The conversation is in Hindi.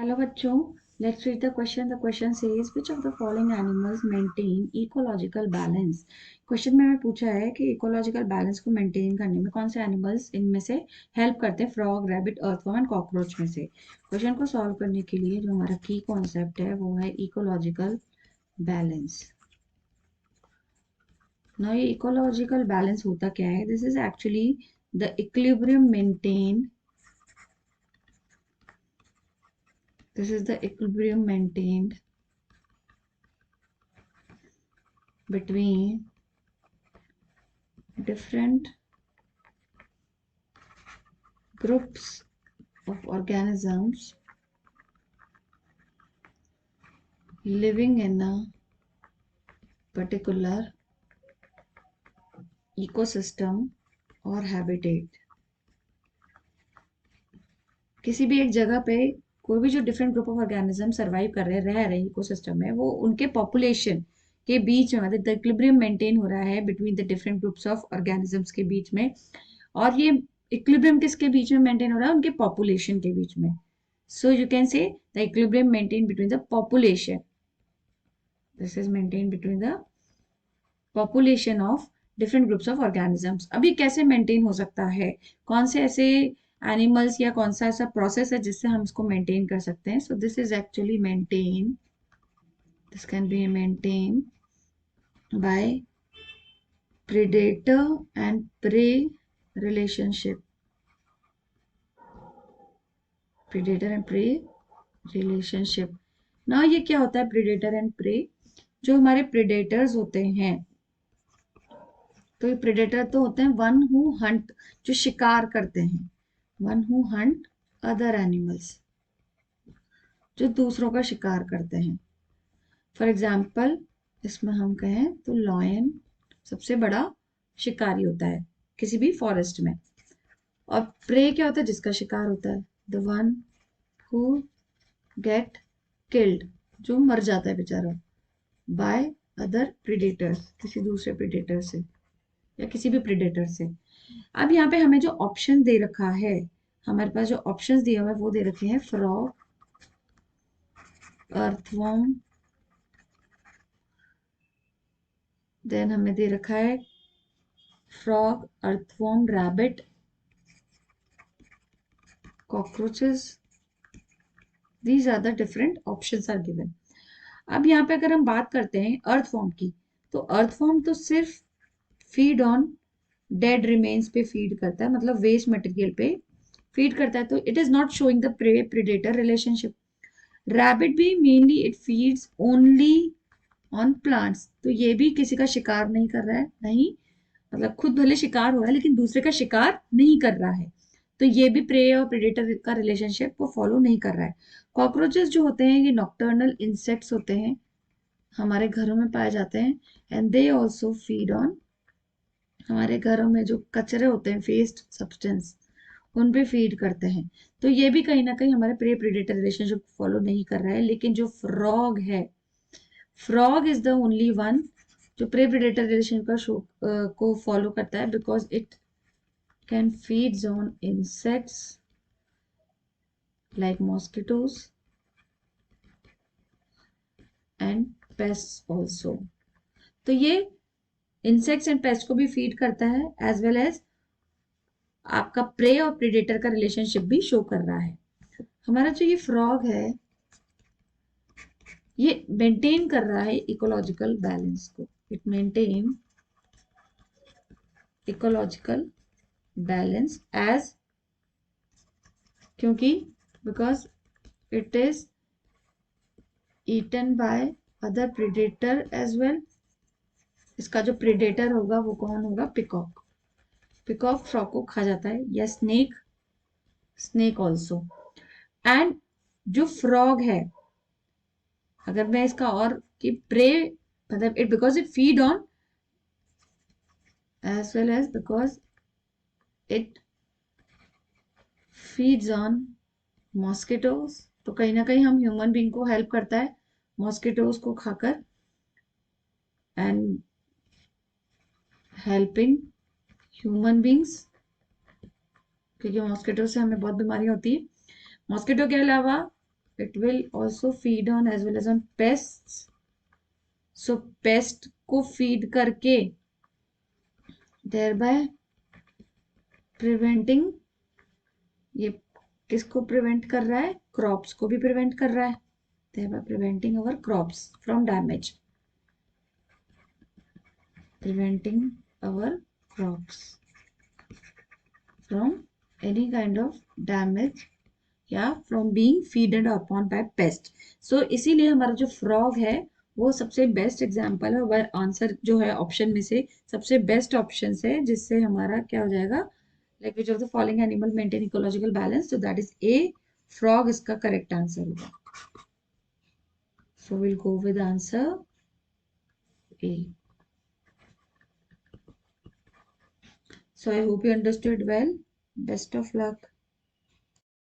Hello बच्चों, let's read the question. The question says which of the following animals maintain ecological balance. Question में हमें पूछा है कि इकोलॉजिकल बैलेंस को मेंटेन करने में कौन से एनिमल्स इनमें से हेल्प करते हैं, frog, rabbit, earthworm and cockroach में से। क्वेश्चन को सॉल्व करने के लिए जो हमारा की कॉन्सेप्ट है वो है इकोलॉजिकल बैलेंस। ना ये इकोलॉजिकल बैलेंस होता क्या है? This is actually the equilibrium maintained This is the equilibrium maintained between different groups of organisms living in a particular ecosystem or habitat. किसी भी एक जगह पे कोई भी जो different group of organism survive कर रहे रह रहे इकोसिस्टम में, वो उनके पॉपुलेशन के बीच में मतलब इक्विलिब्रियम मेंटेन हो रहा है between the different groups of organisms के बीच में। और ये इक्विलिब्रियम किसके बीच में मेंटेन हो रहा है? उनके पॉपुलेशन के बीच में। So you can say the equilibrium maintain between the population. This is maintain between the population of different groups of organisms. अभी कैसे मेंटेन हो सकता है? कौन से ऐसे एनिमल्स या कौन सा ऐसा प्रोसेस है जिससे हम इसको मेंटेन कर सकते हैं? So this is actually maintain, this can be maintain by predator and prey relationship. predator and prey relationship. now ये क्या होता है predator and prey? जो हमारे predators होते हैं, तो ये predator तो होते हैं one who hunt, जो शिकार करते हैं, one who hunt other animals, जो दूसरों का शिकार करते हैं। फॉर एग्जाम्पल इसमें हम कहें तो लॉयन सबसे बड़ा शिकारी होता है किसी भी फॉरेस्ट में। और प्रे क्या होता है? जिसका शिकार होता है, the one who get killed, जो मर जाता है बेचारा, बाय अदर प्रीडेटर्स, किसी दूसरे प्रीडेटर से या किसी भी प्रीडेटर से। अब यहाँ पे हमें जो ऑप्शन दे रखा है, हमारे पास जो ऑप्शंस दिए हुए हैं वो दे रखे हैं फ्रॉग, अर्थवर्म, देन हमें दे रखा है frog, earthworm, rabbit, cockroaches. These are the different options are given. अब यहाँ पे अगर हम बात करते हैं अर्थवॉर्म की, तो अर्थवॉर्म तो सिर्फ फीड ऑन डेड रिमेन्स पे फीड करता है, मतलब वेस्ट मटेरियल पे फीड करता है, तो it is not showing the pre predator relationship. Rabbit भी mainly it feeds only on plants, तो ये भी किसी का शिकार नहीं कर रहा है, नहीं मतलब खुद भले शिकार हो रहा है लेकिन दूसरे का शिकार नहीं कर रहा है, तो ये भी प्रे और प्रेडेटर का रिलेशनशिप को फॉलो नहीं कर रहा है। कॉकरोचेस जो होते हैं ये नॉक्टर्नल इंसेक्ट्स होते हैं, हमारे घरों में पाए जाते हैं, and they also feed on, हमारे घरों में जो कचरे होते हैं, वेस्ट सब्सटेंस, उन पे फीड करते हैं, तो ये भी कहीं ना कहीं हमारे प्रे प्रेडेटर रिलेशनशिप फॉलो नहीं कर रहा है। लेकिन जो फ्रॉग है, frog is the only one जो प्रे प्रेडेटर रिलेशन का को फॉलो करता है, because it can feed on insects like mosquitoes and pests also. तो ये इंसेक्ट्स एंड पेस्ट को भी फीड करता है, एज वेल एज आपका प्रे और प्रेडेटर का रिलेशनशिप भी शो कर रहा है। हमारा जो ये फ्रॉग है ये मेंटेन कर रहा है इकोलॉजिकल बैलेंस को, it maintain ecological balance as, क्योंकि because it is eaten by other predator as well. इसका जो प्रेडेटर होगा वो कौन होगा? पिकॉक। पिकॉक फ्रॉग को खा जाता है, या स्नेक, स्नेक ऑल्सो। एंड जो फ्रॉग है, अगर मैं इसका और कि प्रे मतलब it because it feed on as well as because it feeds on mosquitoes, तो कहीं ना कहीं हम ह्यूमन बींग को हेल्प करता है मॉस्किटोज को खाकर, एंड हेल्पिंग ह्यूमन बींग्स, क्योंकि मॉस्किटो से हमें बहुत बीमारी होती है। मॉस्किटो के अलावा it will also feed on as well as on pests. So pest को feed करके thereby preventing, ये किसको prevent कर रहा है? Crops को भी prevent कर रहा है, thereby preventing our crops from damage, preventing our crops from any kind of damage या from being feeded upon by pest. So इसीलिए हमारा जो फ्रॉग है वो सबसे बेस्ट एग्जांपल है, वह आंसर जो है ऑप्शन में से सबसे बेस्ट ऑप्शन है, जिससे हमारा क्या हो जाएगा, like which of the following animal maintain ecological balance, तो दैट इज ए, फ्रॉग इसका करेक्ट आंसर होगा. So will go with answer A. So I hope you understood well. Best of luck.